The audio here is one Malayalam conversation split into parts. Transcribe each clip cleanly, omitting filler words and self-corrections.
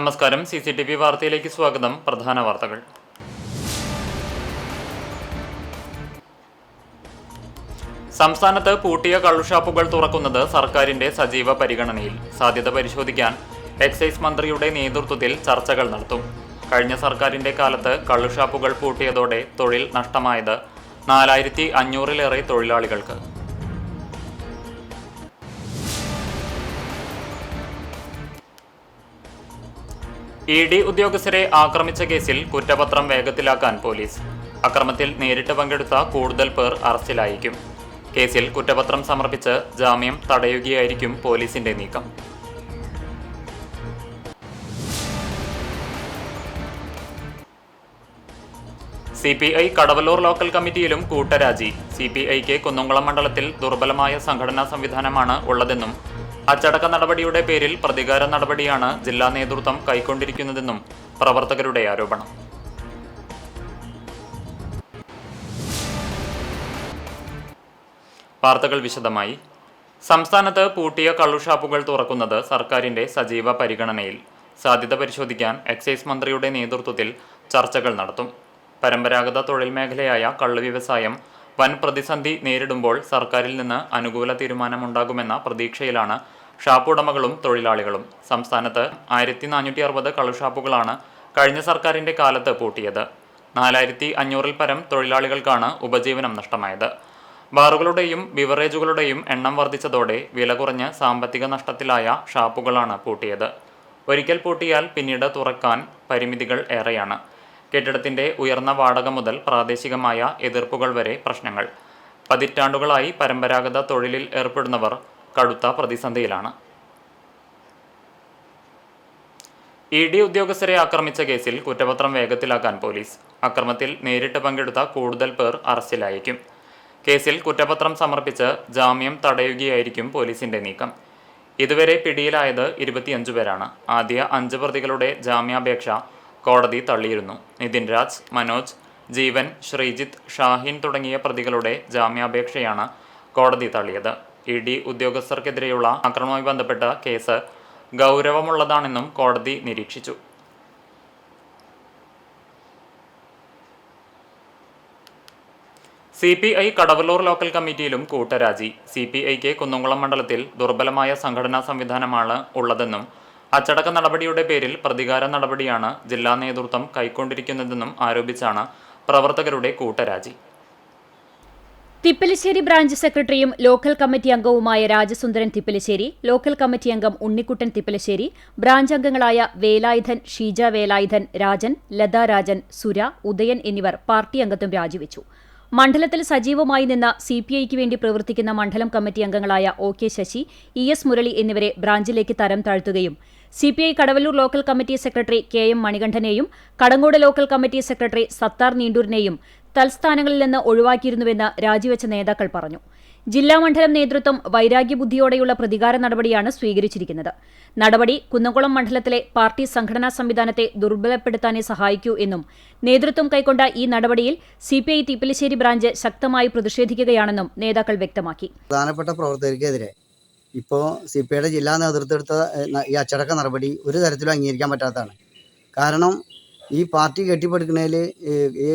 നമസ്കാരം. CCTV വാർത്തയിലേക്ക് സ്വാഗതം. പ്രധാന വാർത്തകൾ. സംസ്ഥാനത്ത് പൂട്ടിയ കള്ളുഷാപ്പുകൾ തുറക്കുന്നത് സർക്കാരിന്റെ സജീവ പരിഗണനയിൽ. സാധ്യത പരിശോധിക്കാൻ എക്സൈസ് മന്ത്രിയുടെ നേതൃത്വത്തിൽ ചർച്ചകൾ നടത്തും. കഴിഞ്ഞ സർക്കാരിന്റെ കാലത്ത് കള്ളുഷാപ്പുകൾ പൂട്ടിയതോടെ തൊഴിൽ നഷ്ടമായത് 4500-ലേറെ തൊഴിലാളികൾക്ക്. ED ഉദ്യോഗസ്ഥരെ ആക്രമിച്ച കേസിൽ കുറ്റപത്രം വേഗത്തിലാക്കാൻ പോലീസ്. അക്രമത്തിൽ നേരിട്ട് പങ്കെടുത്ത കൂടുതൽ പേർ അറസ്റ്റിലായിരിക്കും. കേസിൽ കുറ്റപത്രം സമർപ്പിച്ച് ജാമ്യം തടയുകയായിരിക്കും പോലീസിന്റെ നീക്കം. CPI കടവല്ലൂർ ലോക്കൽ കമ്മിറ്റിയിലും കൂട്ടരാജി. CPIക്ക് കുന്നംകുളം മണ്ഡലത്തിൽ ദുർബലമായ സംഘടനാ സംവിധാനമാണ് ഉള്ളതെന്നും അച്ചടക്ക നടപടിയുടെ പേരിൽ പ്രതികാര നടപടിയാണ് ജില്ലാ നേതൃത്വം കൈക്കൊണ്ടിരിക്കുന്നതെന്നും പ്രവർത്തകരുടെ ആരോപണം. വാർത്തകൾ വിശദമായി. സംസ്ഥാനത്ത് പൂട്ടിയ കള്ളുഷാപ്പുകൾ തുറക്കുന്നത് സർക്കാരിന്റെ സജീവ പരിഗണനയിൽ. സാധ്യത പരിശോധിക്കാൻ എക്സൈസ് മന്ത്രിയുടെ നേതൃത്വത്തിൽ ചർച്ചകൾ നടത്തും. പരമ്പരാഗത തൊഴിൽ മേഖലയായ കള്ള് വ്യവസായം വൻ പ്രതിസന്ധി നേരിടുമ്പോൾ സർക്കാരിൽ നിന്ന് അനുകൂല തീരുമാനമുണ്ടാകുമെന്ന പ്രതീക്ഷയിലാണ് ഷാപ്പുടമകളും തൊഴിലാളികളും. സംസ്ഥാനത്ത് 1460 കള്ളുഷാപ്പുകളാണ് കഴിഞ്ഞ സർക്കാരിന്റെ കാലത്ത് പൂട്ടിയത്. 4500-ൽ പരം തൊഴിലാളികൾക്കാണ് ഉപജീവനം നഷ്ടമായത്. ബാറുകളുടെയും ബിവറേജുകളുടെയും എണ്ണം വർദ്ധിച്ചതോടെ വില കുറഞ്ഞ് സാമ്പത്തിക നഷ്ടത്തിലായ ഷാപ്പുകളാണ് പൂട്ടിയത്. ഒരിക്കൽ പൂട്ടിയാൽ പിന്നീട് തുറക്കാൻ പരിമിതികൾ ഏറെയാണ്. കെട്ടിടത്തിന്റെ ഉയർന്ന വാടക മുതൽ പ്രാദേശികമായ എതിർപ്പുകൾ വരെ പ്രശ്നങ്ങൾ. പതിറ്റാണ്ടുകളായി പരമ്പരാഗത തൊഴിലിൽ ഏർപ്പെടുന്നവർ കടുത്ത പ്രതിസന്ധിയിലാണ്. ED ഉദ്യോഗസ്ഥരെ ആക്രമിച്ച കേസിൽ കുറ്റപത്രം വേഗത്തിലാക്കാൻ പോലീസ്. അക്രമത്തിൽ നേരിട്ട് പങ്കെടുത്ത കൂടുതൽ പേർ അറസ്റ്റിലായിരിക്കും. കേസിൽ കുറ്റപത്രം സമർപ്പിച്ച് ജാമ്യം തടയുകയായിരിക്കും പോലീസിന്റെ നീക്കം. ഇതുവരെ പിടിയിലായത് 25 പേരാണ്. ആദ്യ 5 പ്രതികളുടെ ജാമ്യാപേക്ഷ കോടതി തള്ളിയിരുന്നു. നിതിൻ രാജ്, മനോജ്, ജീവൻ, ശ്രീജിത്ത്, ഷാഹിൻ തുടങ്ങിയ പ്രതികളുടെ ജാമ്യാപേക്ഷയാണ് കോടതി തള്ളിയത്. ED ഉദ്യോഗസ്ഥർക്കെതിരെയുള്ള ആക്രമണവുമായി ബന്ധപ്പെട്ട കേസ് ഗൗരവമുള്ളതാണെന്നും കോടതി നിരീക്ഷിച്ചു. CPI കടവല്ലൂർ ലോക്കൽ കമ്മിറ്റിയിലും കൂട്ടരാജി. CPIക്ക് കുന്നംകുളം മണ്ഡലത്തിൽ ദുർബലമായ സംഘടനാ സംവിധാനമാണ് ഉള്ളതെന്നും അച്ചടക്ക നടപടിയുടെ പേരിൽ പ്രതികാര നടപടിയാണ് ജില്ലാ നേതൃത്വം കൈക്കൊണ്ടിരിക്കുന്നതെന്നും ആരോപിച്ചാണ് പ്രവർത്തകരുടെ കൂട്ടരാജി. തിപ്പലിശ്ശേരി ബ്രാഞ്ച് സെക്രട്ടറിയും ലോക്കൽ കമ്മിറ്റി അംഗവുമായ രാജസുന്ദരൻ തിപ്പലിശ്ശേരി, ലോക്കൽ കമ്മിറ്റി അംഗം ഉണ്ണിക്കുട്ടൻ തിപ്പലിശ്ശേരി, ബ്രാഞ്ച് അംഗങ്ങളായ വേലായുധൻ, ഷീജ വേലായുധൻ, രാജൻ, ലത രാജൻ, സുര, ഉദയൻ എന്നിവർ പാർട്ടി അംഗത്വം രാജിവെച്ചു. മണ്ഡലത്തിൽ സജീവമായി നിന്ന CPIക്ക് വേണ്ടി പ്രവർത്തിക്കുന്ന മണ്ഡലം കമ്മിറ്റി അംഗങ്ങളായ OK ശശി, ES മുരളി എന്നിവരെ ബ്രാഞ്ചിലേക്ക് തരം താഴ്ത്തുകയും CPI Kadavallur local committee secretary KM മണികണ്ഠനെയും Kadangode local committee secretary Sathar നീണ്ടൂരിനെയും തൽസ്ഥാനങ്ങളിൽ നിന്ന് ഒഴിവാക്കിയിരുന്നുവെന്ന് രാജിവെച്ച നേതാക്കൾ പറഞ്ഞു. ജില്ലാ മണ്ഡലം നേതൃത്വം വൈരാഗ്യബുദ്ധിയോടെയുള്ള പ്രതികാര നടപടിയാണ് സ്വീകരിച്ചിരിക്കുന്നത്. നടപടി കുന്നംകുളം മണ്ഡലത്തിലെ പാർട്ടി സംഘടനാ സംവിധാനത്തെ ദുർബലപ്പെടുത്താനേ സഹായിക്കൂ എന്നും നേതൃത്വം കൈക്കൊണ്ട ഈ നടപടിയിൽ CPI തിപ്പലിശ്ശേരി ബ്രാഞ്ച് ശക്തമായി പ്രതിഷേധിക്കുകയാണെന്നും നേതാക്കൾ വ്യക്തമാക്കി. പ്രധാനപ്പെട്ട പ്രവർത്തകർക്കെതിരെ ഇപ്പോൾ CPIയുടെ ജില്ലാ നേതൃത്വം എടുത്ത ഈ അച്ചടക്ക നടപടി ഒരു തരത്തിലും അംഗീകരിക്കാൻ പറ്റാത്തതാണ്. കാരണം ഈ പാർട്ടി കെട്ടിപ്പടുക്കുന്നതിൽ ഈ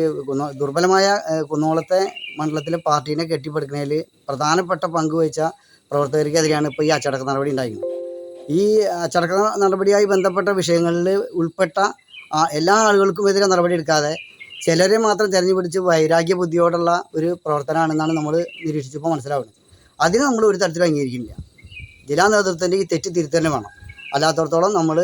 ദുർബലമായ കുന്നോളത്തെ മണ്ഡലത്തിലെ പാർട്ടീനെ കെട്ടിപ്പടുക്കുന്നതിൽ പ്രധാനപ്പെട്ട പങ്ക് വഹിച്ച പ്രവർത്തകർക്കെതിരെയാണ് ഇപ്പോൾ ഈ അച്ചടക്ക നടപടി ഉണ്ടായിരുന്നത്. ഈ അച്ചടക്ക നടപടിയായി ബന്ധപ്പെട്ട വിഷയങ്ങളിൽ ഉൾപ്പെട്ട എല്ലാ ആളുകൾക്കും എതിരെ നടപടി എടുക്കാതെ ചിലരെ മാത്രം തിരഞ്ഞുപിടിച്ച് വൈരാഗ്യ ബുദ്ധിയോടുള്ള ഒരു പ്രവർത്തനമാണെന്നാണ് നമ്മൾ നിരീക്ഷിച്ചപ്പോൾ മനസ്സിലാവുന്നത്. അതിന് നമ്മൾ ഒരു തരത്തിലും അംഗീകരിക്കുന്നില്ല. ജില്ലാ നേതൃത്വത്തിൻ്റെ ഈ തെറ്റ് തിരുത്തന്നെ വേണം. അല്ലാത്തടത്തോളം നമ്മൾ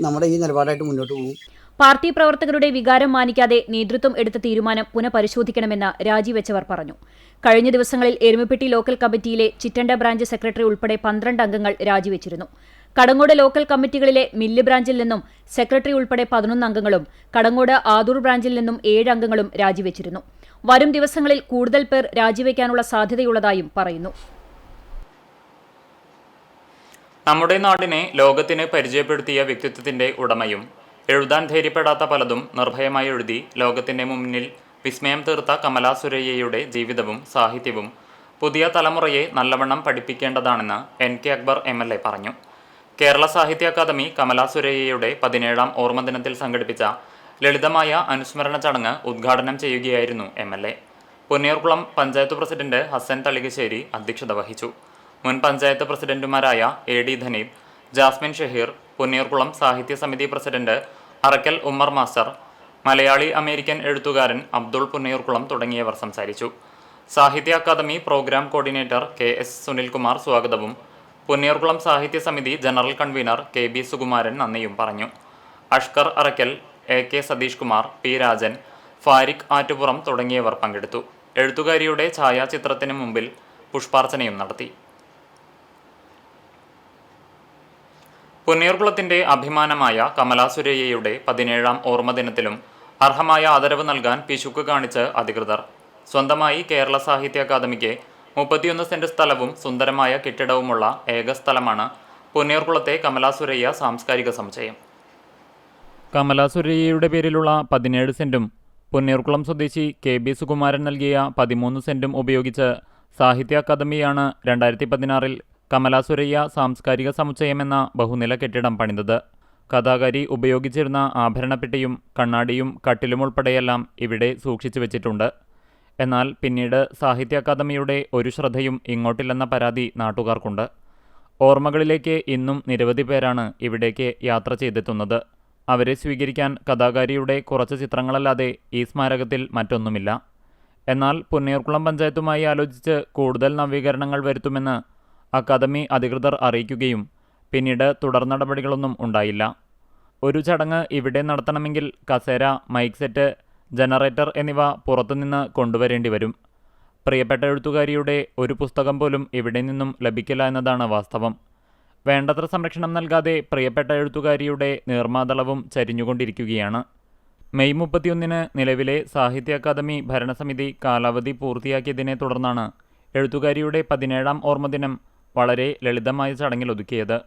നമ്മുടെ ഈ നിലപാടായിട്ട് മുന്നോട്ട് പോകും. പാർട്ടി പ്രവർത്തകരുടെ വികാരം മാനിക്കാതെ നേതൃത്വം എടുത്ത തീരുമാനം പുനഃപരിശോധിക്കണമെന്ന് രാജിവെച്ചവർ പറഞ്ഞു. കഴിഞ്ഞ ദിവസങ്ങളിൽ എരുമപ്പെട്ടി ലോക്കൽ കമ്മിറ്റിയിലെ ചിറ്റണ്ട ബ്രാഞ്ച് സെക്രട്ടറി ഉൾപ്പെടെ 12 അംഗങ്ങൾ രാജിവെച്ചിരുന്നു. കടങ്ങോട് ലോക്കൽ കമ്മിറ്റികളിലെ മില്ല് ബ്രാഞ്ചിൽ നിന്നും സെക്രട്ടറി ഉൾപ്പെടെ 11 അംഗങ്ങളും കടങ്ങോട് ആദൂർ ബ്രാഞ്ചിൽ നിന്നും 7 അംഗങ്ങളും രാജിവെച്ചിരുന്നു. വരും ദിവസങ്ങളിൽ കൂടുതൽ പേർ രാജിവെക്കാനുള്ള സാധ്യതയുള്ളതായും പറയുന്നു. നമ്മുടെ നാടിനെ ലോകത്തിന് പരിചയപ്പെടുത്തിയ വ്യക്തിത്വത്തിന്റെ ഉടമയും എഴുതാൻ ധൈര്യപ്പെടാത്ത പലതും നിർഭയമായി എഴുതി ലോകത്തിന്റെ മുന്നിൽ വിസ്മയം തീർത്ത കമലാ സുരയ്യയുടെ ജീവിതവും സാഹിത്യവും പുതിയ തലമുറയെ നല്ലവണ്ണം പഠിപ്പിക്കേണ്ടതാണെന്ന് NK അക്ബർ MLA പറഞ്ഞു. കേരള സാഹിത്യ അക്കാദമി കമലാ സുരയ്യയുടെ 17ാം ഓർമ്മദിനത്തിൽ സംഘടിപ്പിച്ച ലളിതമായ അനുസ്മരണ ചടങ്ങ് ഉദ്ഘാടനം ചെയ്യുകയായിരുന്നു MLA. പൊന്നിയൂർക്കുളം പഞ്ചായത്ത് പ്രസിഡന്റ് ഹസൻ തളികശ്ശേരി അധ്യക്ഷത വഹിച്ചു. മുൻ പഞ്ചായത്ത് പ്രസിഡന്റുമാരായ AD ധനീബ്, ജാസ്മിൻ ഷഹീർ, പൊന്നിയൂർക്കുളം സാഹിത്യ സമിതി president Arakkal Ummer master, Malayali American എഴുത്തുകാരൻ അബ്ദുൾ പൊന്നിയൂർക്കുളം തുടങ്ങിയവർ സംസാരിച്ചു. സാഹിത്യ academy programme coordinator KS Sunilkumar സ്വാഗതവും പൊന്നിയൂർക്കുളം സാഹിത്യ സമിതി ജനറൽ കൺവീനർ KB സുകുമാരൻ നന്ദിയും പറഞ്ഞു. അഷ്കർ അറക്കൽ, AK സതീഷ് കുമാർ, P രാജൻ, ഫാരിഖ് ആറ്റുപുറം തുടങ്ങിയവർ പങ്കെടുത്തു. എഴുത്തുകാരിയുടെ ഛായാചിത്രത്തിന് മുമ്പിൽ പുഷ്പാർച്ചനയും നടത്തി. പൊന്നിയൂർക്കുളത്തിന്റെ അഭിമാനമായ കമലാ സുരയ്യയുടെ 17ാം ഓർമ്മദിനത്തിലും അർഹമായ ആദരവ് നൽകാൻ പിശുക്ക് കാണിച്ച് അധികൃതർ. സ്വന്തമായി കേരള സാഹിത്യ അക്കാദമിക്ക് 31 സെന്റ് സ്ഥലവും സുന്ദരമായ കെട്ടിടവുമുള്ള ഏക സ്ഥലമാണ് പൊന്നിയൂർക്കുളത്തെ കമലാ സുരയ്യ സാംസ്കാരിക സമുച്ചയം. കമലാ സുരയ്യയുടെ പേരിലുള്ള 17 സെന്റും പൊന്നിയൂർക്കുളം സ്വദേശി KB സുകുമാരൻ നൽകിയ 13 സെന്റും ഉപയോഗിച്ച് സാഹിത്യ അക്കാദമിയാണ് 2016-ൽ കമലാ സുരയ്യ സാംസ്കാരിക സമുച്ചയം എന്ന ബഹുനില കെട്ടിടം പണിതത്. കഥാകാരി ഉപയോഗിച്ചിരുന്ന ആഭരണപ്പെട്ടിയും കണ്ണാടിയും കട്ടിലും ഉൾപ്പെടെയെല്ലാം ഇവിടെ സൂക്ഷിച്ചു വെച്ചിട്ടുണ്ട്. എന്നാൽ പിന്നീട് സാഹിത്യ അക്കാദമിയുടെ ഒരു ശ്രദ്ധയും ഇങ്ങോട്ടില്ലെന്ന പരാതി നാട്ടുകാർക്കുണ്ട്. ഓർമ്മകളിലേക്ക് ഇന്നും നിരവധി പേരാണ് ഇവിടേക്ക് യാത്ര ചെയ്തെത്തുന്നത്. അവരെ സ്വീകരിക്കാൻ കഥാകാരിയുടെ കുറച്ച് ചിത്രങ്ങളല്ലാതെ ഈ സ്മാരകത്തിൽ മറ്റൊന്നുമില്ല. എന്നാൽ പൊന്നിയൂർക്കുളം പഞ്ചായത്തുമായി ആലോചിച്ച് കൂടുതൽ നവീകരണങ്ങൾ വരുത്തുമെന്ന് അക്കാദമി അധികൃതർ അറിയിക്കുകയും പിന്നീട് തുടർ നടപടികളൊന്നും ഉണ്ടായില്ല. ഒരു ചടങ്ങ് ഇവിടെ നടത്തണമെങ്കിൽ കസേര, മൈക്ക് സെറ്റ്, ജനറേറ്റർ എന്നിവ പുറത്തുനിന്ന് കൊണ്ടുവരേണ്ടി വരും. പ്രിയപ്പെട്ട എഴുത്തുകാരിയുടെ ഒരു പുസ്തകം പോലും ഇവിടെ നിന്നും ലഭിക്കില്ല എന്നതാണ് വാസ്തവം. വേണ്ടത്ര സംരക്ഷണം നൽകാതെ പ്രിയപ്പെട്ട എഴുത്തുകാരിയുടെ നീർമാതളവും ചരിഞ്ഞുകൊണ്ടിരിക്കുകയാണ്. മെയ് 31-ന് നിലവിലെ സാഹിത്യ അക്കാദമി ഭരണസമിതി കാലാവധി പൂർത്തിയാക്കിയതിനെ തുടർന്നാണ് എഴുത്തുകാരിയുടെ 17ാം ഓർമ്മദിനം വളരെ ലളിതമായ ചടങ്ങിൽ ഒതുക്കിയത്.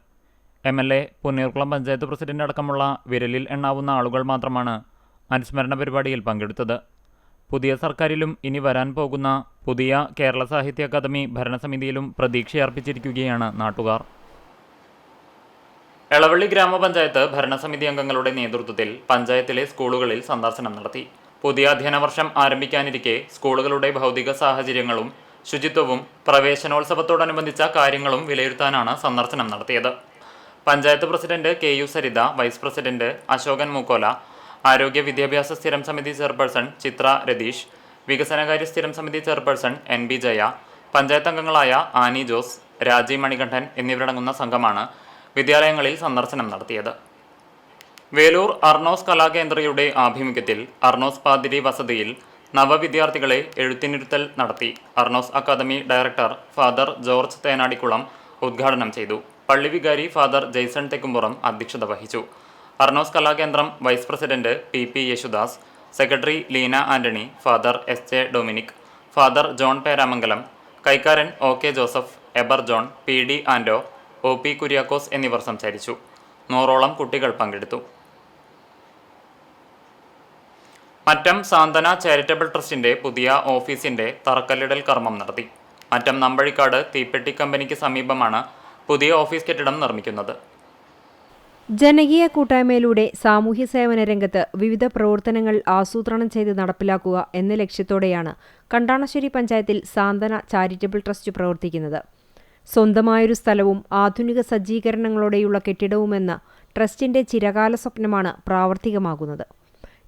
MLA, പൊന്നിയൂർക്കുളം പഞ്ചായത്ത് പ്രസിഡന്റ് അടക്കമുള്ള വിരലിൽ എണ്ണാവുന്ന ആളുകൾ മാത്രമാണ് അനുസ്മരണ പരിപാടിയിൽ പങ്കെടുത്തത്. പുതിയ സർക്കാരിലും ഇനി വരാൻ പോകുന്ന പുതിയ കേരള സാഹിത്യ അക്കാദമി ഭരണസമിതിയിലും പ്രതീക്ഷയർപ്പിച്ചിരിക്കുകയാണ് നാട്ടുകാർ. എളവള്ളി ഗ്രാമപഞ്ചായത്ത് ഭരണസമിതി അംഗങ്ങളുടെ നേതൃത്വത്തിൽ പഞ്ചായത്തിലെ സ്കൂളുകളിൽ സന്ദർശനം നടത്തി. പുതിയ അധ്യയന വർഷം ആരംഭിക്കാനിരിക്കെ സ്കൂളുകളുടെ ഭൗതിക സാഹചര്യങ്ങളും ശുചിത്വവും പ്രവേശനോത്സവത്തോടനുബന്ധിച്ച കാര്യങ്ങളും വിലയിരുത്താനാണ് സന്ദർശനം നടത്തിയത്. Panchayat president KU Saritha, vice president Ashokan Mookkola, ആരോഗ്യ വിദ്യാഭ്യാസ സ്ഥിരം സമിതി ചെയർപേഴ്സൺ ചിത്ര രതീഷ്, വികസനകാര്യ സ്ഥിരം സമിതി ചെയർപേഴ്സൺ NB ജയ, പഞ്ചായത്ത് അംഗങ്ങളായ ആനി ജോസ്, രാജി മണികണ്ഠൻ എന്നിവരടങ്ങുന്ന സംഘമാണ് വിദ്യാലയങ്ങളിൽ സന്ദർശനം നടത്തിയത്. വേലൂർ അർണോസ് കലാകേന്ദ്രയുടെ ആഭിമുഖ്യത്തിൽ അർണോസ് പാതിരി വസതിയിൽ നവവിദ്യാർത്ഥികളെ എഴുത്തിനിരുത്തൽ നടത്തി. Arnos academy director father George Thenadikulam ഉദ്ഘാടനം ചെയ്തു. പള്ളി വികാരി ഫാദർ ജെയ്സൺ തെക്കുംപുറം അധ്യക്ഷത വഹിച്ചു. Arnos Kalakendram vice president PP Yesudas, secretary Leena Antony, father SJ Dominic, father John Peramangalam, കൈക്കാരൻ OK Joseph, Eber John, PD Ando, OP Kuriakose എന്നിവർ സംസാരിച്ചു. 100ഓളം കുട്ടികൾ പങ്കെടുത്തു. മറ്റം സാന്ത്വന ചാരിറ്റബിൾ ട്രസ്റ്റിന്റെ പുതിയ ഓഫീസിന്റെ തറക്കല്ലിടൽ കർമ്മം നടത്തി. മറ്റം നമ്പഴിക്കാട് തീപ്പെട്ടി കമ്പനിക്ക് സമീപമാണ് പുതിയ ഓഫീസ് കെട്ടിടം നിർമ്മിക്കുന്നത്. ജനകീയ കൂട്ടായ്മയിലൂടെ സാമൂഹ്യ സേവന രംഗത്ത് വിവിധ പ്രവർത്തനങ്ങൾ ആസൂത്രണം ചെയ്ത് നടപ്പിലാക്കുക എന്ന ലക്ഷ്യത്തോടെയാണ് കണ്ടാണശ്ശേരി പഞ്ചായത്തിൽ സാന്ത്വന ചാരിറ്റബിൾ ട്രസ്റ്റ് പ്രവർത്തിക്കുന്നത്. സ്വന്തമായൊരു സ്ഥലവും ആധുനിക സജ്ജീകരണങ്ങളോടെയുള്ള കെട്ടിടവുമെന്ന ട്രസ്റ്റിന്റെ ചിരകാല സ്വപ്നമാണ് പ്രാവർത്തികമാകുന്നത്.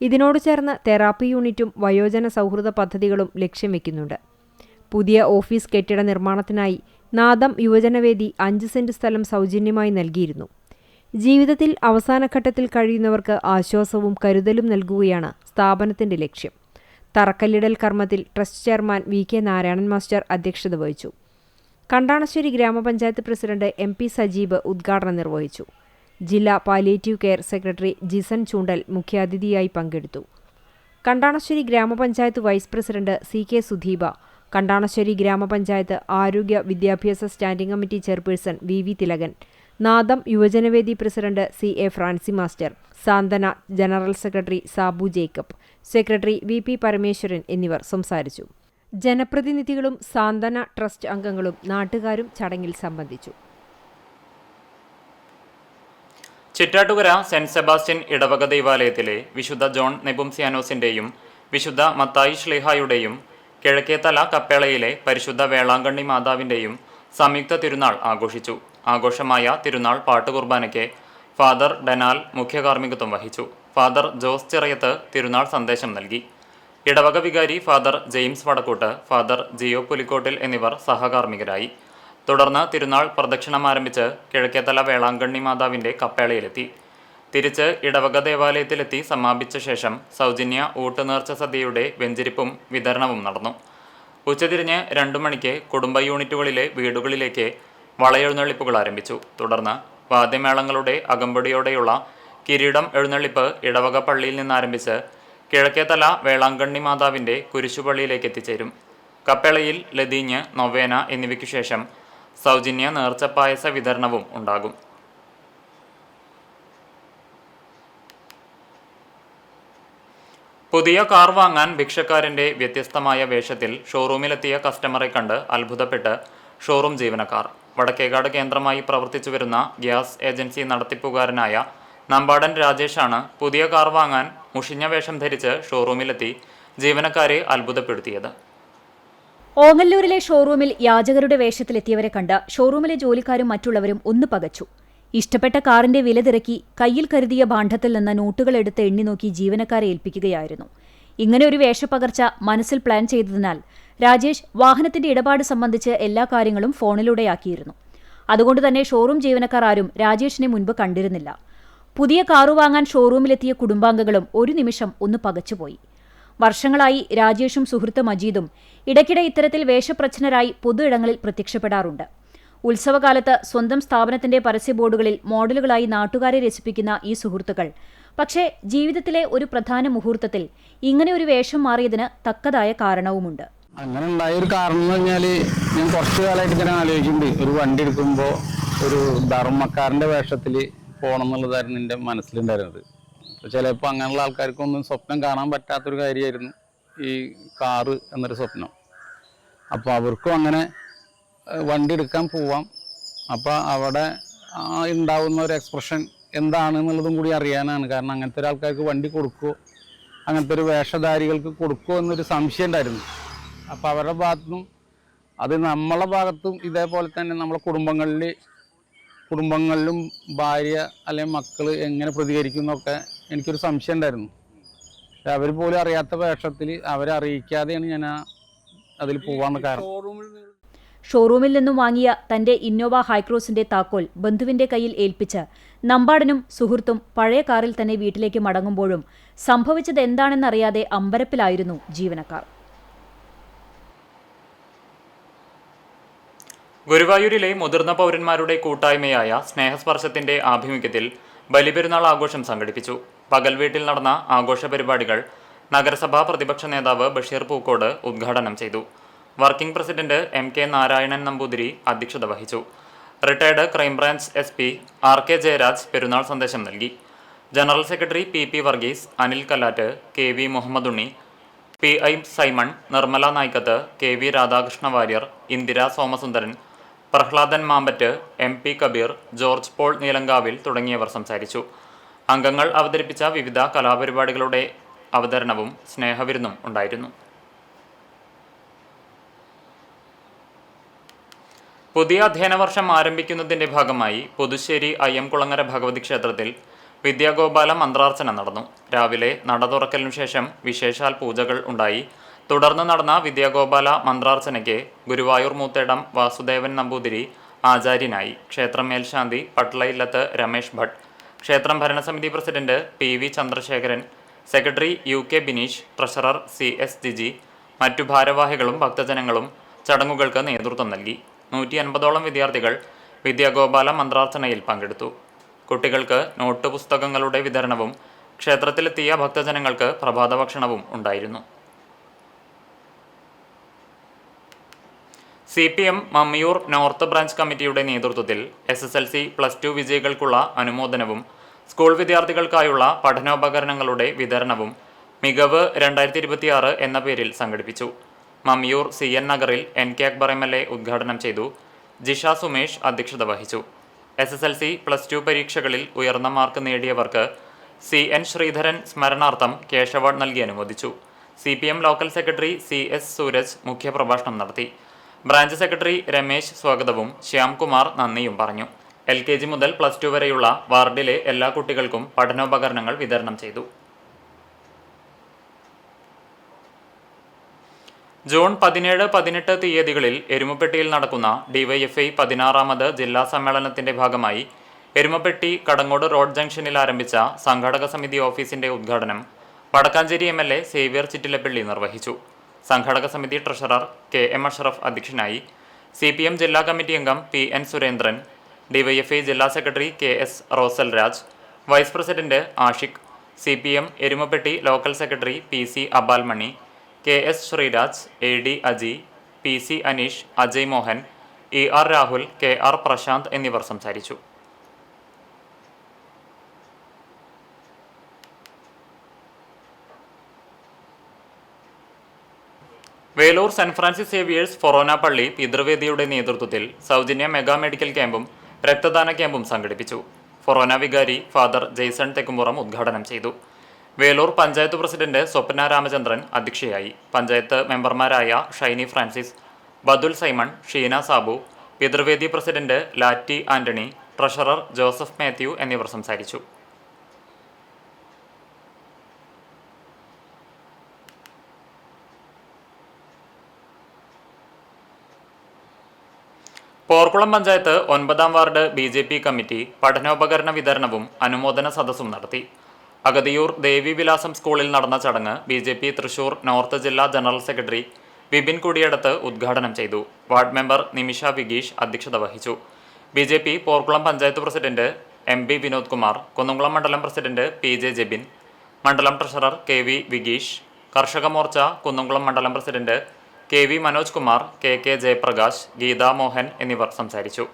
ഇതിനോട് ചേർന്ന് തെറാപ്പി യൂണിറ്റും വയോജന സൗഹൃദ പദ്ധതികളും ലക്ഷ്യം വയ്ക്കുന്നുണ്ട്. പുതിയ ഓഫീസ് കെട്ടിട നിർമ്മാണത്തിനായി നാദം യുവജനവേദി 5 സെന്റ് സ്ഥലം സൗജന്യമായി നൽകിയിരുന്നു. ജീവിതത്തിൽ അവസാനഘട്ടത്തിൽ കഴിയുന്നവർക്ക് ആശ്വാസവും കരുതലും നൽകുകയാണ് സ്ഥാപനത്തിന്റെ ലക്ഷ്യം. തറക്കല്ലിടൽ കർമ്മത്തിൽ trust chairman VK Narayanan master അധ്യക്ഷത വഹിച്ചു. കണ്ടാണശ്ശേരി ഗ്രാമപഞ്ചായത്ത് പ്രസിഡന്റ് MP സജീബ് ഉദ്ഘാടനം നിർവഹിച്ചു. ജില്ലാ പാലിയേറ്റീവ് കെയർ സെക്രട്ടറി ജിസൺ ചൂണ്ടൽ മുഖ്യാതിഥിയായി പങ്കെടുത്തു. കണ്ടാണശ്ശേരി ഗ്രാമപഞ്ചായത്ത് വൈസ് പ്രസിഡന്റ് CK സുധീബ, കണ്ടാണശ്ശേരി ഗ്രാമപഞ്ചായത്ത് ആരോഗ്യ വിദ്യാഭ്യാസ standing committee chairperson VV Thilakan, നാദം യുവജനവേദി പ്രസിഡന്റ് CA ഫ്രാൻസി മാസ്റ്റർ, സാന്ത്വന general secretary Sabu Jacob, secretary VP Parameswaran എന്നിവർ സംസാരിച്ചു. ജനപ്രതിനിധികളും സാന്ത്വന ട്രസ്റ്റ് അംഗങ്ങളും നാട്ടുകാരും ചടങ്ങിൽ സംബന്ധിച്ചു. ചിറ്റാറ്റുകര സെന്റ് സെബാസ്റ്റ്യൻ ഇടവക ദൈവാലയത്തിലെ വിശുദ്ധ ജോൺ നെബുംസിയാനോസിന്റെയും വിശുദ്ധ മത്തായി ശ്ലീഹായുടെയും കിഴക്കേത്തല കപ്പേളയിലെ പരിശുദ്ധ വേളാങ്കണ്ണി മാതാവിന്റെയും സംയുക്ത തിരുനാൾ ആഘോഷിച്ചു. ആഘോഷമായ തിരുനാൾ പാട്ടുകുർബാനയ്ക്ക് ഫാദർ ഡെനാൽ മുഖ്യ കാർമ്മികത്വം വഹിച്ചു. ഫാദർ ജോസ് ചിറയത്ത് തിരുനാൾ സന്ദേശം നൽകി. ഇടവക വികാരി Father James Vadakkoot, Father Jio Pulikkottil എന്നിവർ സഹകാർമ്മികരായി. തുടർന്ന് തിരുനാൾ പ്രദക്ഷിണം ആരംഭിച്ച് കിഴക്കേത്തല വേളാങ്കണ്ണി മാതാവിന്റെ കപ്പേളയിലെത്തി. തിരിച്ച് ഇടവക ദേവാലയത്തിലെത്തി സമാപിച്ച ശേഷം സൗജന്യ ഊട്ടുനേർച്ച സദ്യയുടെ വെഞ്ചരിപ്പും വിതരണവും നടന്നു. ഉച്ചതിരിഞ്ഞ് 2 മണിക്ക് കുടുംബ യൂണിറ്റുകളിലെ വീടുകളിലേക്ക് വളയെഴുന്നള്ളിപ്പുകൾ ആരംഭിച്ചു. തുടർന്ന് വാദ്യമേളങ്ങളുടെ അകമ്പടിയോടെയുള്ള കിരീടം എഴുന്നള്ളിപ്പ് ഇടവക പള്ളിയിൽ നിന്നാരംഭിച്ച് കിഴക്കേത്തല വേളാങ്കണ്ണി മാതാവിന്റെ കുരിശുപള്ളിയിലേക്ക് എത്തിച്ചേരും. കപ്പേളയിൽ ലതീഞ്ഞ്, നൊവേന എന്നിവയ്ക്കു ശേഷം സൗജന്യ നേർച്ചപ്പായസ വിതരണവും ഉണ്ടാകും. പുതിയ കാർ വാങ്ങാൻ ഭിക്ഷക്കാരന്റെ വ്യത്യസ്തമായ വേഷത്തിൽ ഷോറൂമിലെത്തിയ കസ്റ്റമറെ കണ്ട് അത്ഭുതപ്പെട്ട് ഷോറൂം ജീവനക്കാർ. വടക്കേകാട് കേന്ദ്രമായി പ്രവർത്തിച്ചു വരുന്ന ഗ്യാസ് ഏജൻസി നടത്തിപ്പുകാരനായ നമ്പാടൻ രാജേഷാണ് പുതിയ കാർ വാങ്ങാൻ മുഷിഞ്ഞ വേഷം ധരിച്ച് ഷോറൂമിലെത്തി ജീവനക്കാരെ അത്ഭുതപ്പെടുത്തിയത്. ഓങ്ങല്ലൂരിലെ ഷോറൂമിൽ യാചകരുടെ വേഷത്തിലെത്തിയവരെ കണ്ട് ഷോറൂമിലെ ജോലിക്കാരും മറ്റുള്ളവരും ഒന്ന് പകച്ചു. ഇഷ്ടപ്പെട്ട കാറിന്റെ വില തിരക്കി കയ്യിൽ കരുതിയ ഭാണ്ഡത്തിൽ നിന്ന് നോട്ടുകൾ എടുത്ത് എണ്ണി നോക്കി ജീവനക്കാരെ ഏൽപ്പിക്കുകയായിരുന്നു. ഇങ്ങനെ ഒരു വേഷപ്പകർച്ച മനസ്സിൽ പ്ലാൻ ചെയ്തതിനാൽ രാജേഷ് വാഹനത്തിന്റെ ഇടപാട് സംബന്ധിച്ച് എല്ലാ കാര്യങ്ങളും ഫോണിലൂടെയാക്കിയിരുന്നു. അതുകൊണ്ട് തന്നെ ഷോറൂം ജീവനക്കാർ ആരും രാജേഷിനെ മുൻപ് കണ്ടിരുന്നില്ല. പുതിയ കാറു വാങ്ങാൻ ഷോറൂമിലെത്തിയ കുടുംബാംഗങ്ങളും ഒരു നിമിഷം ഒന്ന് പകച്ചുപോയി. വർഷങ്ങളായി രാജേഷും സുഹൃത്ത് മജീദും ഇടയ്ക്കിടെ ഇത്തരത്തിൽ വേഷപ്രച്ഛന്നരായി പൊതു ഇടങ്ങളിൽ പ്രത്യക്ഷപ്പെടാറുണ്ട്. ഉത്സവകാലത്ത് സ്വന്തം സ്ഥാപനത്തിന്റെ പരസ്യബോർഡുകളിൽ മോഡലുകളായി നാട്ടുകാരെ രസിപ്പിക്കുന്ന ഈ സുഹൃത്തുക്കൾ പക്ഷേ ജീവിതത്തിലെ ഒരു പ്രധാന മുഹൂർത്തത്തിൽ ഇങ്ങനെ ഒരു വേഷം മാറിയതിന് തക്കതായ കാരണവുമുണ്ട്. അങ്ങനെ ഉണ്ടായ ഒരു കാരണം എന്ന് പറഞ്ഞാൽ ഞാൻ കുറച്ചു കാലമായിട്ട് ഇങ്ങനെ ആലോചിക്കുന്നുണ്ട്. ഒരു വണ്ടി എടുക്കുമ്പോൾ ഒരു ധർമ്മക്കാരൻ്റെ വേഷത്തിൽ പോകണം എന്നുള്ളതായിരുന്നു എൻ്റെ മനസ്സിലുണ്ടായിരുന്നത്. ചിലപ്പോൾ അങ്ങനെയുള്ള ആൾക്കാർക്കൊന്നും സ്വപ്നം കാണാൻ പറ്റാത്തൊരു കാര്യമായിരുന്നു ഈ കാറ് എന്നൊരു സ്വപ്നം. അപ്പോൾ അവർക്കും അങ്ങനെ വണ്ടി എടുക്കാൻ പോവാം. അപ്പോൾ അവിടെ ഉണ്ടാവുന്ന ഒരു എക്സ്പ്രഷൻ എന്താണെന്നുള്ളതും കൂടി അറിയാനാണ്. കാരണം അങ്ങനത്തെ ഒരു ആൾക്കാർക്ക് വണ്ടി കൊടുക്കുമോ, അങ്ങനത്തെ ഒരു വേഷധാരികൾക്ക് കൊടുക്കുമോ എന്നൊരു സംശയം ഉണ്ടായിരുന്നു. അപ്പോൾ അവരുടെ ഭാഗത്തുനിന്നും അത് നമ്മളെ ഭാഗത്തും ഇതേപോലെ തന്നെ നമ്മളെ കുടുംബങ്ങളിലും ഭാര്യ അല്ലെങ്കിൽ മക്കൾ എങ്ങനെ പ്രതികരിക്കും എന്നൊക്കെ എനിക്കൊരു സംശയം ഉണ്ടായിരുന്നു. പക്ഷെ അവർ പോലും അറിയാത്ത വേഷത്തിൽ അവരെ അറിയിക്കാതെയാണ് ഞാൻ അതിൽ പോകാനുള്ള കാരണം. ഷോറൂമിൽ നിന്നും വാങ്ങിയ തന്റെ ഇന്നോവ ഹൈക്രോസിന്റെ താക്കോൽ ബന്ധുവിന്റെ കയ്യിൽ ഏൽപ്പിച്ച് നമ്പാടനും സുഹൃത്തും പഴയ കാറിൽ തന്നെ വീട്ടിലേക്ക് മടങ്ങുമ്പോഴും സംഭവിച്ചത് എന്താണെന്നറിയാതെ അമ്പരപ്പിലായിരുന്നു ജീവനക്കാർ. ഗുരുവായൂരിലെ മുതിർന്ന പൗരന്മാരുടെ കൂട്ടായ്മയായ സ്നേഹസ്പർശത്തിന്റെ ആഭിമുഖ്യത്തിൽ ബലിപെരുന്നാൾ ആഘോഷം സംഘടിപ്പിച്ചു. പകൽ വീട്ടിൽ നടന്ന ആഘോഷ പരിപാടികൾ നഗരസഭാ പ്രതിപക്ഷ നേതാവ് ബഷീർ പൂക്കോട് ഉദ്ഘാടനം ചെയ്തു. Working president MK Narayanan Namboothiri അധ്യക്ഷത വഹിച്ചു. Retired crime branch SP RK Jayaraj പെരുന്നാൾ സന്ദേശം നൽകി. General secretary PP Varghese, Anil Kallatt, KV Muhammad Unni, PI Simon, Nirmala Naikkath, KV Radhakrishna Warrier, Indira Somasundaran, Prahladan Mampatt, MP Kabeer, George Paul Neelankavil തുടങ്ങിയവർ സംസാരിച്ചു. അംഗങ്ങൾ അവതരിപ്പിച്ച വിവിധ കലാപരിപാടികളുടെ അവതരണവും സ്നേഹവിരുന്നും ഉണ്ടായിരുന്നു. പുതിയ അധ്യയന വർഷം ആരംഭിക്കുന്നതിന്റെ ഭാഗമായി പുതുശ്ശേരി അയ്യംകുളങ്ങര ഭഗവതി ക്ഷേത്രത്തിൽ വിദ്യാഗോപാല മന്ത്രാർച്ചന നടന്നു. രാവിലെ നട തുറക്കലിനു ശേഷം വിശേഷാൽ പൂജകൾ ഉണ്ടായി. തുടർന്ന് നടന്ന വിദ്യാഗോപാല മന്ത്രാർച്ചനയ്ക്ക് ഗുരുവായൂർ മൂത്തേടം വാസുദേവൻ നമ്പൂതിരി ആചാര്യനായി. ക്ഷേത്രം മേൽശാന്തി പട്ളയില്ലത്ത് രമേശ് ഭട്ട്, ക്ഷേത്രം ഭരണസമിതി president PV Chandrasekharan, secretary UK Bineesh, treasurer CS Jiji, മറ്റു ഭാരവാഹികളും ഭക്തജനങ്ങളും ചടങ്ങുകൾക്ക് നേതൃത്വം നൽകി. 150ഓളം വിദ്യാർത്ഥികൾ വിദ്യാഗോപാല മന്ത്രാർച്ചനയിൽ പങ്കെടുത്തു. കുട്ടികൾക്ക് നോട്ട് പുസ്തകങ്ങളുടെ വിതരണവും ക്ഷേത്രത്തിലെത്തിയ ഭക്തജനങ്ങൾക്ക് പ്രഭാത ഭക്ഷണവും ഉണ്ടായിരുന്നു. CPM മമ്മിയൂർ നോർത്ത് ബ്രാഞ്ച് കമ്മിറ്റിയുടെ നേതൃത്വത്തിൽ SSLC+2 വിജയികൾക്കുള്ള അനുമോദനവും സ്കൂൾ വിദ്യാർത്ഥികൾക്കായുള്ള പഠനോപകരണങ്ങളുടെ വിതരണവും മികവ് 2026 എന്ന പേരിൽ സംഘടിപ്പിച്ചു. മമ്മിയൂർ CN നഗറിൽ NK അക്ബർ MLA ഉദ്ഘാടനം ചെയ്തു. ജിഷ സുമേഷ് അധ്യക്ഷത വഹിച്ചു. SSLC, +2 പരീക്ഷകളിൽ ഉയർന്ന മാർക്ക് നേടിയവർക്ക് CN ശ്രീധരൻ സ്മരണാർത്ഥം ക്യാഷ് അവാർഡ് നൽകി അനുമോദിച്ചു. CPM local secretary CS Sooraj മുഖ്യപ്രഭാഷണം നടത്തി. ബ്രാഞ്ച് സെക്രട്ടറി രമേശ് സ്വാഗതവും ശ്യാംകുമാർ നന്ദിയും പറഞ്ഞു. LKG മുതൽ +2 വരെയുള്ള വാർഡിലെ എല്ലാ കുട്ടികൾക്കും പഠനോപകരണങ്ങൾ വിതരണം ചെയ്തു. ജൂൺ 17-18 തീയതികളിൽ എരുമപ്പെട്ടിയിൽ നടക്കുന്ന DYFI 16ാമത് ജില്ലാ സമ്മേളനത്തിന്റെ ഭാഗമായി എരുമപ്പെട്ടി കടങ്ങോട് റോഡ് ജംഗ്ഷനിൽ ആരംഭിച്ച സംഘാടക സമിതി ഓഫീസിന്റെ ഉദ്ഘാടനം വടക്കാഞ്ചേരി MLA സേവ്യർ ചിറ്റിലപ്പള്ളി നിർവഹിച്ചു. സംഘാടക സമിതി ട്രഷറർ KM അഷ്റഫ് അധ്യക്ഷനായി. CPM ജില്ലാ കമ്മിറ്റി അംഗം PN സുരേന്ദ്രൻ, DYFI ജില്ലാ secretary KS Rosal Raj, vice president Ashiq, CPM Erumapetty local secretary PC Abalmani, KS Sreeraj, AD Aji, PC Aneesh, Ajay Mohan, ER Rahul, KR Prasanth എന്നിവർ സംസാരിച്ചു. വേലൂർ സെന്റ് ഫ്രാൻസിസ് സേവിയേഴ്സ് ഫൊറോന പള്ളി പിതൃവേദിയുടെ നേതൃത്വത്തിൽ സൗജന്യ മെഗാ മെഡിക്കൽ ക്യാമ്പും രക്തദാന ക്യാമ്പും സംഘടിപ്പിച്ചു. ഫൊറോന വികാരി ഫാദർ ജെയ്സൺ തെക്കുംപുറം ഉദ്ഘാടനം ചെയ്തു. വേലൂർ പഞ്ചായത്ത് പ്രസിഡന്റ് സ്വപ്ന രാമചന്ദ്രൻ അധ്യക്ഷയായി. പഞ്ചായത്ത് മെമ്പർമാരായ ഷൈനി ഫ്രാൻസിസ്, ബദുൽ സൈമൺ, ഷീന സാബു, പിതൃവേദി president Latty Antony, treasurer Joseph Mathew എന്നിവർ സംസാരിച്ചു. പോർക്കുളം പഞ്ചായത്ത് 9ാം വാർഡ് BJP കമ്മിറ്റി പഠനോപകരണ വിതരണവും അനുമോദന സദസ്സും നടത്തി. അഗതിയൂർ ദേവിവിലാസം സ്കൂളിൽ നടന്ന ചടങ്ങ് BJP തൃശൂർ നോർത്ത് ജില്ലാ ജനറൽ സെക്രട്ടറി വിപിൻ കുടിയടത്ത് ഉദ്ഘാടനം ചെയ്തു. വാർഡ് മെമ്പർ നിമിഷ വിഗീഷ് അധ്യക്ഷത വഹിച്ചു. BJP Porkulam panchayat president MB Vinod Kumar, Kunnamkulam മണ്ഡലം പ്രസിഡന്റ് PJ ജെബിൻ, മണ്ഡലം ട്രഷറർ KV വിഗീഷ്, കർഷക മോർച്ച കുന്നംകുളം മണ്ഡലം president KV Manoj Kumar, KK Jayaprakash, Geetha Mohan എന്നിവർ സംസാരിച്ചു.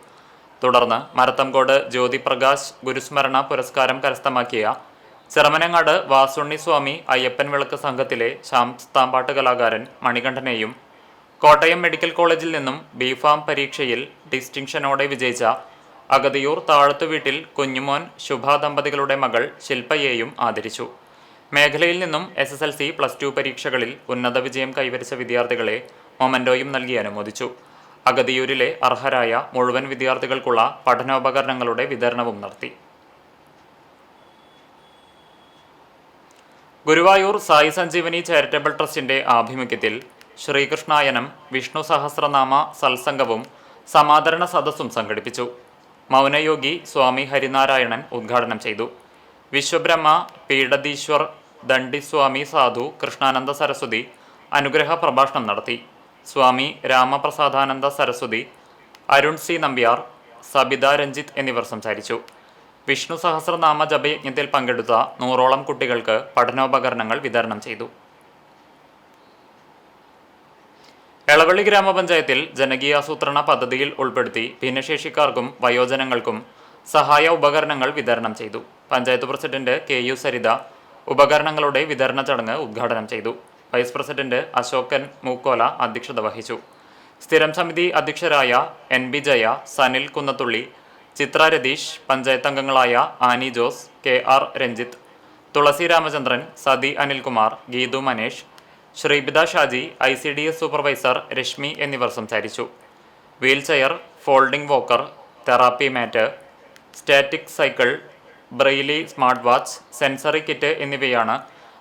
തുടർന്ന് മരത്തംകോട് ജ്യോതിപ്രകാശ് ഗുരുസ്മരണ പുരസ്കാരം കരസ്ഥമാക്കിയ ചെറമനങ്ങാട് വാസുണ്ണി സ്വാമി അയ്യപ്പൻ വിളക്ക് സംഘത്തിലെ ശാസ്താംപാട്ട് കലാകാരൻ മണികണ്ഠനെയും കോട്ടയം മെഡിക്കൽ കോളേജിൽ നിന്നും B.Pharm പരീക്ഷയിൽ ഡിസ്റ്റിങ്ഷനോടെ വിജയിച്ച അഗതിയൂർ താഴത്തു വീട്ടിൽ കുഞ്ഞുമോൻ ശുഭ ദമ്പതികളുടെ മകൾ ശില്പയെയും ആദരിച്ചു. മേഖലയിൽ നിന്നും SSLC, +2 പരീക്ഷകളിൽ ഉന്നത വിജയം കൈവരിച്ച വിദ്യാർത്ഥികളെ മൊമന്റോയും നൽകി അനുമോദിച്ചു. അഗതിയൂരിലെ അർഹരായ മുഴുവൻ വിദ്യാർത്ഥികൾക്കുള്ള പഠനോപകരണങ്ങളുടെ വിതരണവും നടത്തി. ഗുരുവായൂർ സായി സഞ്ജീവനി ചാരിറ്റബിൾ ട്രസ്റ്റിന്റെ ആഭിമുഖ്യത്തിൽ ശ്രീകൃഷ്ണായനം, വിഷ്ണു സഹസ്രനാമ സത്സംഗവും സമാദരണ സദസ്സും സംഘടിപ്പിച്ചു. മൗനയോഗി സ്വാമി ഹരിനാരായണൻ ഉദ്ഘാടനം ചെയ്തു. വിശ്വബ്രഹ്മ പീഠദീശ്വർ ദണ്ഡിസ്വാമി സാധു കൃഷ്ണാനന്ദ സരസ്വതി അനുഗ്രഹ പ്രഭാഷണം നടത്തി. സ്വാമി രാമപ്രസാദാനന്ദ സരസ്വതി, അരുൺ C നമ്പ്യാർ, സബിത രഞ്ജിത്ത് എന്നിവർ സംസാരിച്ചു. വിഷ്ണു സഹസ്രനാമ ജപയജ്ഞത്തിൽ പങ്കെടുത്ത 100ഓളം കുട്ടികൾക്ക് പഠനോപകരണങ്ങൾ വിതരണം ചെയ്തു. എളവള്ളി ഗ്രാമപഞ്ചായത്തിൽ ജനകീയാസൂത്രണ പദ്ധതിയിൽ ഉൾപ്പെടുത്തി ഭിന്നശേഷിക്കാർക്കും വയോജനങ്ങൾക്കും സഹായ ഉപകരണങ്ങൾ വിതരണം ചെയ്തു. പഞ്ചായത്ത് പ്രസിഡന്റ് KU സരിത ഉപകരണങ്ങളുടെ വിതരണ ചടങ്ങ് ഉദ്ഘാടനം ചെയ്തു. വൈസ് പ്രസിഡന്റ് അശോകൻ മൂക്കോല അധ്യക്ഷത വഹിച്ചു. സ്ഥിരം സമിതി അധ്യക്ഷരായ NB ജയ, സനിൽ കുന്നത്തുള്ളി, ചിത്ര രതീഷ്, പഞ്ചായത്ത് അംഗങ്ങളായ Annie Jose, KR Ranjith, Thulasi Ramachandran, Sathi Anilkumar, Geethu Manesh, Sreebitha Shaji, ICDS supervisor Reshmi എന്നിവർ സംസാരിച്ചു. Wheelchair, folding walker, therapy mat, static cycle, braille smart watch, sensory kit എന്നിവയാണ്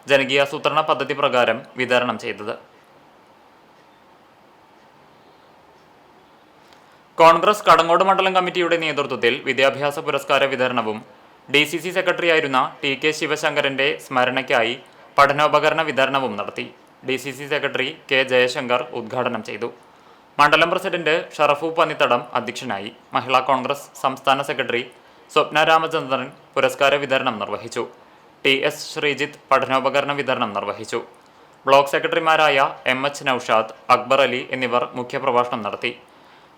ജനകീയാസൂത്രണ പദ്ധതി പ്രകാരം വിതരണം ചെയ്തത്. കോൺഗ്രസ് കടങ്ങോട് മണ്ഡലം കമ്മിറ്റിയുടെ നേതൃത്വത്തിൽ വിദ്യാഭ്യാസ പുരസ്കാര വിതരണവും DCC സെക്രട്ടറിയായിരുന്ന TK ശിവശങ്കരന്റെ സ്മരണയ്ക്കായി പഠനോപകരണ വിതരണവും നടത്തി. DCC സെക്രട്ടറി K ജയശങ്കർ ഉദ്ഘാടനം ചെയ്തു. മണ്ഡലം പ്രസിഡന്റ് ഷറഫു പന്നിത്തടം അധ്യക്ഷനായി. മഹിളാ കോൺഗ്രസ് സംസ്ഥാന സെക്രട്ടറി സ്വപ്ന രാമചന്ദ്രൻ പുരസ്കാര വിതരണം നിർവഹിച്ചു. TS ശ്രീജിത്ത് പഠനോപകരണ വിതരണം നിർവഹിച്ചു. ബ്ലോക്ക് സെക്രട്ടറിമാരായ MH നൌഷാദ്, അക്ബർ അലി എന്നിവർ മുഖ്യപ്രഭാഷണം നടത്തി.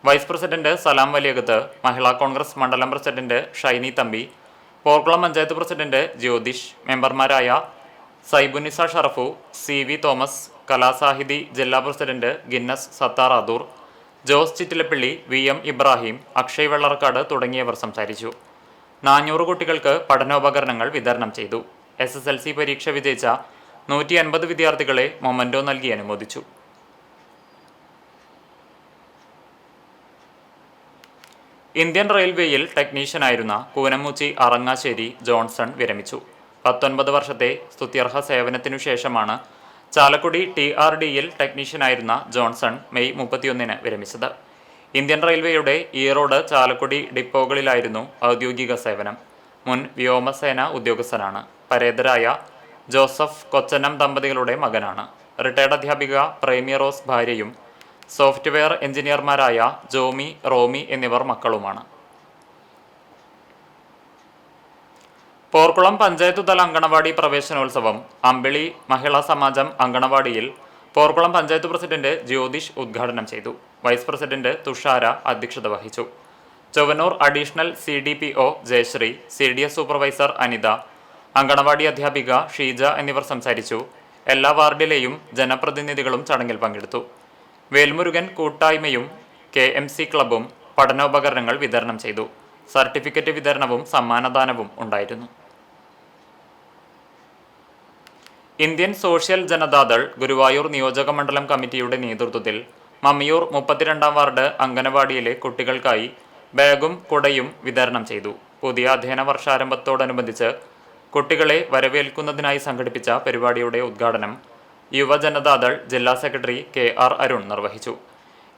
വൈസ് പ്രസിഡന്റ് സലാം വലിയകത്ത്, മഹിളാ കോൺഗ്രസ് മണ്ഡലം പ്രസിഡന്റ് ഷൈനി തമ്പി, പോർക്കുളം പഞ്ചായത്ത് പ്രസിഡന്റ് ജ്യോതിഷ്, മെമ്പർമാരായ സൈബുനിസ ഷറഫു, CV തോമസ്, കലാസാഹിതി ജില്ലാ president Guinness Sathar Adoor, Jose Chittilappally, VM Ibrahim, Akshay Vellarkad തുടങ്ങിയവർ സംസാരിച്ചു. 400 കുട്ടികൾക്ക് പഠനോപകരണങ്ങൾ വിതരണം ചെയ്തു. SSLC പരീക്ഷ വിജയിച്ച 150 വിദ്യാർത്ഥികളെ മൊമന്റോ നൽകി അനുമോദിച്ചു. ഇന്ത്യൻ റെയിൽവേയിൽ ടെക്നീഷ്യനായിരുന്ന കൂനമുച്ചി അറങ്ങാശ്ശേരി ജോൺസൺ വിരമിച്ചു. 19 വർഷത്തെ സ്തുത്യർഹ സേവനത്തിനു ശേഷമാണ് ചാലക്കുടി TRDയിൽ ടെക്നീഷ്യനായിരുന്ന ജോൺസൺ മെയ് 31 വിരമിച്ചത്. ഇന്ത്യൻ റെയിൽവേയുടെ ഈറോഡ്, ചാലക്കുടി ഡിപ്പോകളിലായിരുന്നു ഔദ്യോഗിക സേവനം. മുൻ വ്യോമസേന ഉദ്യോഗസ്ഥനാണ്. പരേതരായ ജോസഫ് കൊച്ചനം ദമ്പതികളുടെ മകനാണ്. റിട്ടയർഡ് അധ്യാപിക പ്രേമി റോസ് ഭാര്യയും സോഫ്റ്റ്വെയർ എഞ്ചിനീയർമാരായ ജോമി, റോമി എന്നിവർ മക്കളുമാണ്. പോർക്കുളം പഞ്ചായത്ത് തല അങ്കണവാടി പ്രവേശനോത്സവം അമ്പിളി മഹിളാ സമാജം അങ്കണവാടിയിൽ പോർക്കുളം പഞ്ചായത്ത് പ്രസിഡന്റ് ജ്യോതിഷ് ഉദ്ഘാടനം ചെയ്തു. വൈസ് പ്രസിഡന്റ് തുഷാര അധ്യക്ഷത വഹിച്ചു. Chowwannur additional CDPO Jayasree, CDS supervisor Anitha, anganwadi അധ്യാപിക ഷീജ എന്നിവർ സംസാരിച്ചു. എല്ലാ വാർഡിലെയും ജനപ്രതിനിധികളും ചടങ്ങിൽ പങ്കെടുത്തു. വേൽമുരുകൻ കൂട്ടായ്മയും KMC ക്ലബും പഠനോപകരണങ്ങൾ വിതരണം ചെയ്തു. സർട്ടിഫിക്കറ്റ് വിതരണവും സമ്മാനദാനവും ഉണ്ടായിരുന്നു. ഇന്ത്യൻ സോഷ്യൽ ജനതാദൾ ഗുരുവായൂർ നിയോജക മണ്ഡലം കമ്മിറ്റിയുടെ നേതൃത്വത്തിൽ മമ്മിയൂർ 32-ാം വാർഡ് അങ്കണവാടിയിലെ കുട്ടികൾക്കായി ബാഗും കുടയും വിതരണം ചെയ്തു. പുതിയ അധ്യയന വർഷാരംഭത്തോടനുബന്ധിച്ച് കുട്ടികളെ വരവേൽക്കുന്നതിനായി സംഘടിപ്പിച്ച പരിപാടിയുടെ ഉദ്ഘാടനം യുവജനതാദൾ ജില്ലാ സെക്രട്ടറി KR അരുൺ നിർവഹിച്ചു.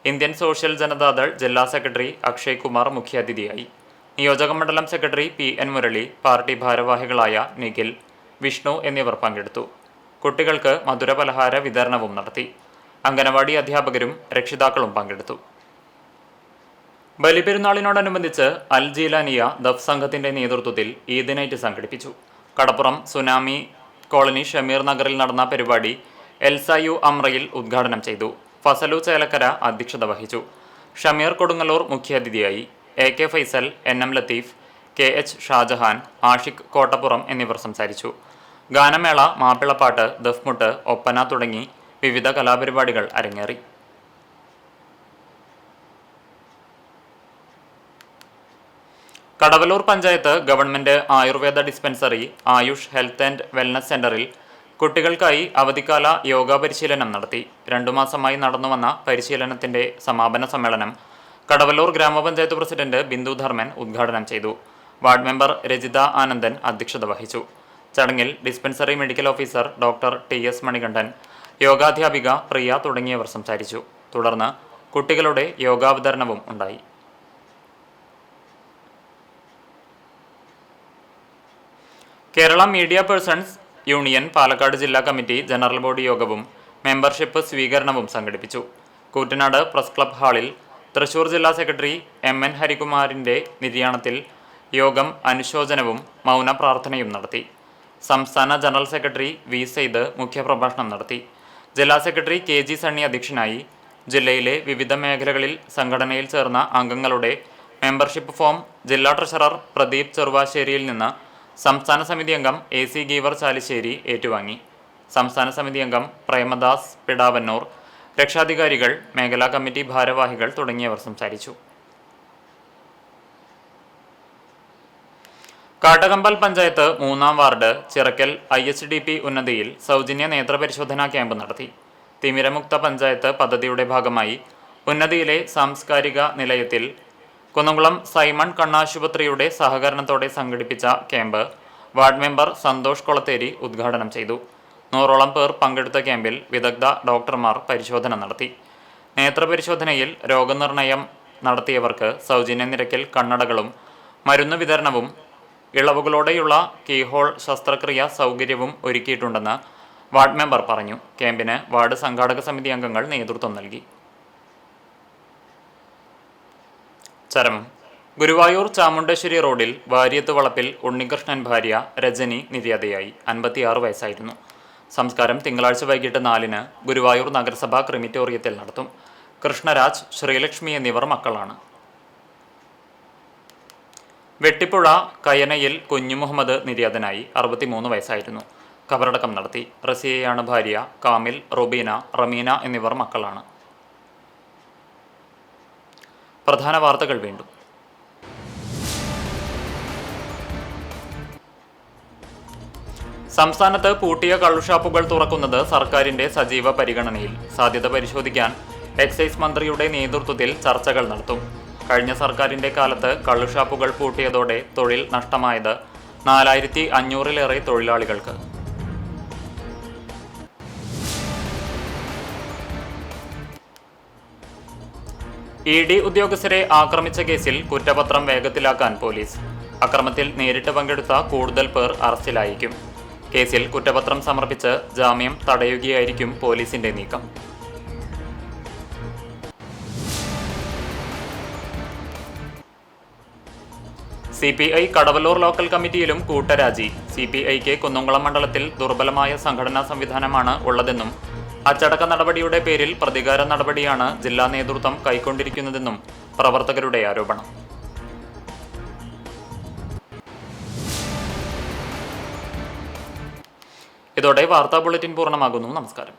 ഇന്ത്യൻ സോഷ്യൽ ജനതാദൾ ജില്ലാ സെക്രട്ടറി അക്ഷയ് കുമാർ മുഖ്യാതിഥിയായി. നിയോജക മണ്ഡലം സെക്രട്ടറി PN മുരളി, പാർട്ടി ഭാരവാഹികളായ നിഖിൽ, വിഷ്ണു എന്നിവർ പങ്കെടുത്തു. കുട്ടികൾക്ക് മധുരപലഹാര വിതരണവും നടത്തി. അംഗനവാടി അധ്യാപകരും രക്ഷിതാക്കളും പങ്കെടുത്തു. ബലിപെരുന്നാളിനോടനുബന്ധിച്ച് അൽ ജീലാനിയ ദഫ് സംഘത്തിന്റെ നേതൃത്വത്തിൽ ഈദ് നൈറ്റ് സംഘടിപ്പിച്ചു. കടപ്പുറം സുനാമി കോളനി ഷമീർ നഗറിൽ നടന്ന പരിപാടി എൽസായു അമ്രയിൽ ഉദ്ഘാടനം ചെയ്തു. ഫസലു ചേലക്കര അധ്യക്ഷത വഹിച്ചു. ഷമീർ കൊടുങ്ങല്ലൂർ മുഖ്യാതിഥിയായി. AK Faisal, NM Latheef, KH Shah Jahan, Ashiq Kottappuram എന്നിവർ സംസാരിച്ചു. ഗാനമേള, മാപ്പിളപ്പാട്ട്, ദഫ്മുട്ട്, ഒപ്പന തുടങ്ങി വിവിധ കലാപരിപാടികൾ അരങ്ങേറി. Kadavallur panchayat government Ayurveda dispensary Ayush health and wellness സെന്ററിൽ കുട്ടികൾക്കായി അവധിക്കാല യോഗ പരിശീലനം നടത്തി. 2 മാസമായി നടന്നുവന്ന പരിശീലനത്തിന്റെ സമാപന സമ്മേളനം കടവലൂർ ഗ്രാമപഞ്ചായത്ത് പ്രസിഡന്റ് ബിന്ദു ധർമ്മൻ ഉദ്ഘാടനം ചെയ്തു. വാർഡ് മെമ്പർ രജിത ആനന്ദൻ അധ്യക്ഷത വഹിച്ചു. ചടങ്ങിൽ dispensary medical officer doctor TS Manikandan, യോഗാധ്യാപിക പ്രിയ തുടങ്ങിയവർ സംസാരിച്ചു. തുടർന്ന് കുട്ടികളുടെ യോഗാവതരണവും ഉണ്ടായി. Kerala media persons union Palakkad ജില്ലാ കമ്മിറ്റി ജനറൽ ബോഡി യോഗവും മെമ്പർഷിപ്പ് സ്വീകരണവും സംഘടിപ്പിച്ചു. കൂറ്റനാട് പ്രസ് ക്ലബ് ഹാളിൽ തൃശൂർ ജില്ലാ സെക്രട്ടറി MN ഹരികുമാറിന്റെ നിര്യാണത്തിൽ യോഗം അനുശോചനവും മൗന പ്രാർത്ഥനയും നടത്തി. സംസ്ഥാന ജനറൽ സെക്രട്ടറി V സെയ്ദ് മുഖ്യപ്രഭാഷണം നടത്തി. ജില്ലാ സെക്രട്ടറി KG സണ്ണി അധ്യക്ഷനായി. ജില്ലയിലെ വിവിധ മേഖലകളിൽ സംഘടനയിൽ ചേർന്ന അംഗങ്ങളുടെ മെമ്പർഷിപ്പ് ഫോം ജില്ലാ ട്രഷറർ പ്രദീപ് ചെറുവാശ്ശേരിയിൽ നിന്ന് സംസ്ഥാന സമിതി അംഗം AC ഗീവർ ചാലിശ്ശേരി ഏറ്റുവാങ്ങി. സംസ്ഥാന സമിതി അംഗം പ്രേമദാസ് പിടാവന്നൂർ, രക്ഷാധികാരികൾ, മേഖലാ കമ്മിറ്റി ഭാരവാഹികൾ തുടങ്ങിയവർ സംസാരിച്ചു. കാട്ടകമ്പൽ പഞ്ചായത്ത് 3-ാം വാർഡ് ചിറക്കൽ IHDP ഉന്നതിയിൽ സൗജന്യ നേത്രപരിശോധനാ ക്യാമ്പ് നടത്തി. തിമിരമുക്ത പഞ്ചായത്ത് പദ്ധതിയുടെ ഭാഗമായി ഉന്നതിയിലെ സാംസ്കാരിക നിലയത്തിൽ കുന്നംകുളം സൈമൺ കണ്ണാശുപത്രിയുടെ സഹകരണത്തോടെ സംഘടിപ്പിച്ച ക്യാമ്പ് വാർഡ് മെമ്പർ സന്തോഷ് കൊളത്തേരി ഉദ്ഘാടനം ചെയ്തു. 100ഓളം പേർ പങ്കെടുത്ത ക്യാമ്പിൽ വിദഗ്ധ ഡോക്ടർമാർ പരിശോധന നടത്തി. നേത്രപരിശോധനയിൽ രോഗനിർണയം നടത്തിയവർക്ക് സൗജന്യ നിരക്കിൽ കണ്ണടകളും മരുന്ന് വിതരണവും ഇളവുകളോടെയുള്ള കീഹോൾ ശസ്ത്രക്രിയ സൗകര്യവും ഒരുക്കിയിട്ടുണ്ടെന്ന് വാർഡ് മെമ്പർ പറഞ്ഞു. ക്യാമ്പിന് വാർഡ് സംഘാടക സമിതി അംഗങ്ങൾ നേതൃത്വം നൽകി. ചരമം. ഗുരുവായൂർ ചാമുണ്ടേശ്വരി റോഡിൽ വാര്യത്ത് വളപ്പിൽ ഉണ്ണികൃഷ്ണൻ ഭാര്യ രജനി നിര്യാതയായി. 56 വയസ്സായിരുന്നു. സംസ്കാരം തിങ്കളാഴ്ച വൈകിട്ട് 4-ന് ഗുരുവായൂർ നഗരസഭാ ക്രിമിറ്റോറിയത്തിൽ നടത്തും. കൃഷ്ണരാജ്, ശ്രീലക്ഷ്മി എന്നിവർ മക്കളാണ്. വെട്ടിപ്പുഴ കയനയിൽ കുഞ്ഞു മുഹമ്മദ് നിര്യാതനായി. 63 വയസ്സായിരുന്നു. ഖബറടക്കം നടത്തി. റസിയയാണ് ഭാര്യ. കാമിൽ, റുബീന, റമീന എന്നിവർ മക്കളാണ്. പ്രധാന വാർത്തകൾ വീണ്ടും. സംസ്ഥാനത്ത് പൂട്ടിയ കള്ളുഷാപ്പുകൾ തുറക്കുന്നത് സർക്കാരിന്റെ സജീവ പരിഗണനയിൽ. സാധ്യത പരിശോധിക്കാൻ എക്സൈസ് മന്ത്രിയുടെ നേതൃത്വത്തിൽ ചർച്ചകൾ നടത്തും. കഴിഞ്ഞ സർക്കാരിന്റെ കാലത്ത് കള്ളുഷാപ്പുകൾ പൂട്ടിയതോടെ തൊഴിൽ നഷ്ടമായത് 4500-ലേറെ തൊഴിലാളികൾക്ക്. ED ഉദ്യോഗസ്ഥരെ ആക്രമിച്ച കേസിൽ കുറ്റപത്രം വേഗത്തിലാക്കാൻ പോലീസ്. അക്രമത്തിൽ നേരിട്ട് പങ്കെടുത്ത കൂടുതൽ പേർ അറസ്റ്റിലായിരിക്കും. കേസിൽ കുറ്റപത്രം സമർപ്പിച്ച് ജാമ്യം തടയുകയായിരിക്കും പോലീസിന്റെ നീക്കം. CPI കടവല്ലൂർ ലോക്കൽ കമ്മിറ്റിയിലും കൂട്ടരാജി. CPIക്ക് കുന്നംകുളം മണ്ഡലത്തിൽ ദുർബലമായ സംഘടനാ സംവിധാനമാണ് ഉള്ളതെന്നും അച്ചടക്ക നടപടിയുടെ പേരിൽ പ്രതികാര നടപടിയാണ് ജില്ലാ നേതൃത്വം കൈക്കൊണ്ടിരിക്കുന്നതെന്നും പ്രവർത്തകരുടെ ആരോപണം. ഇതോടെ വാർത്താ ബുള്ളറ്റിൻ പൂർണ്ണമാകുന്നു. നമസ്കാരം.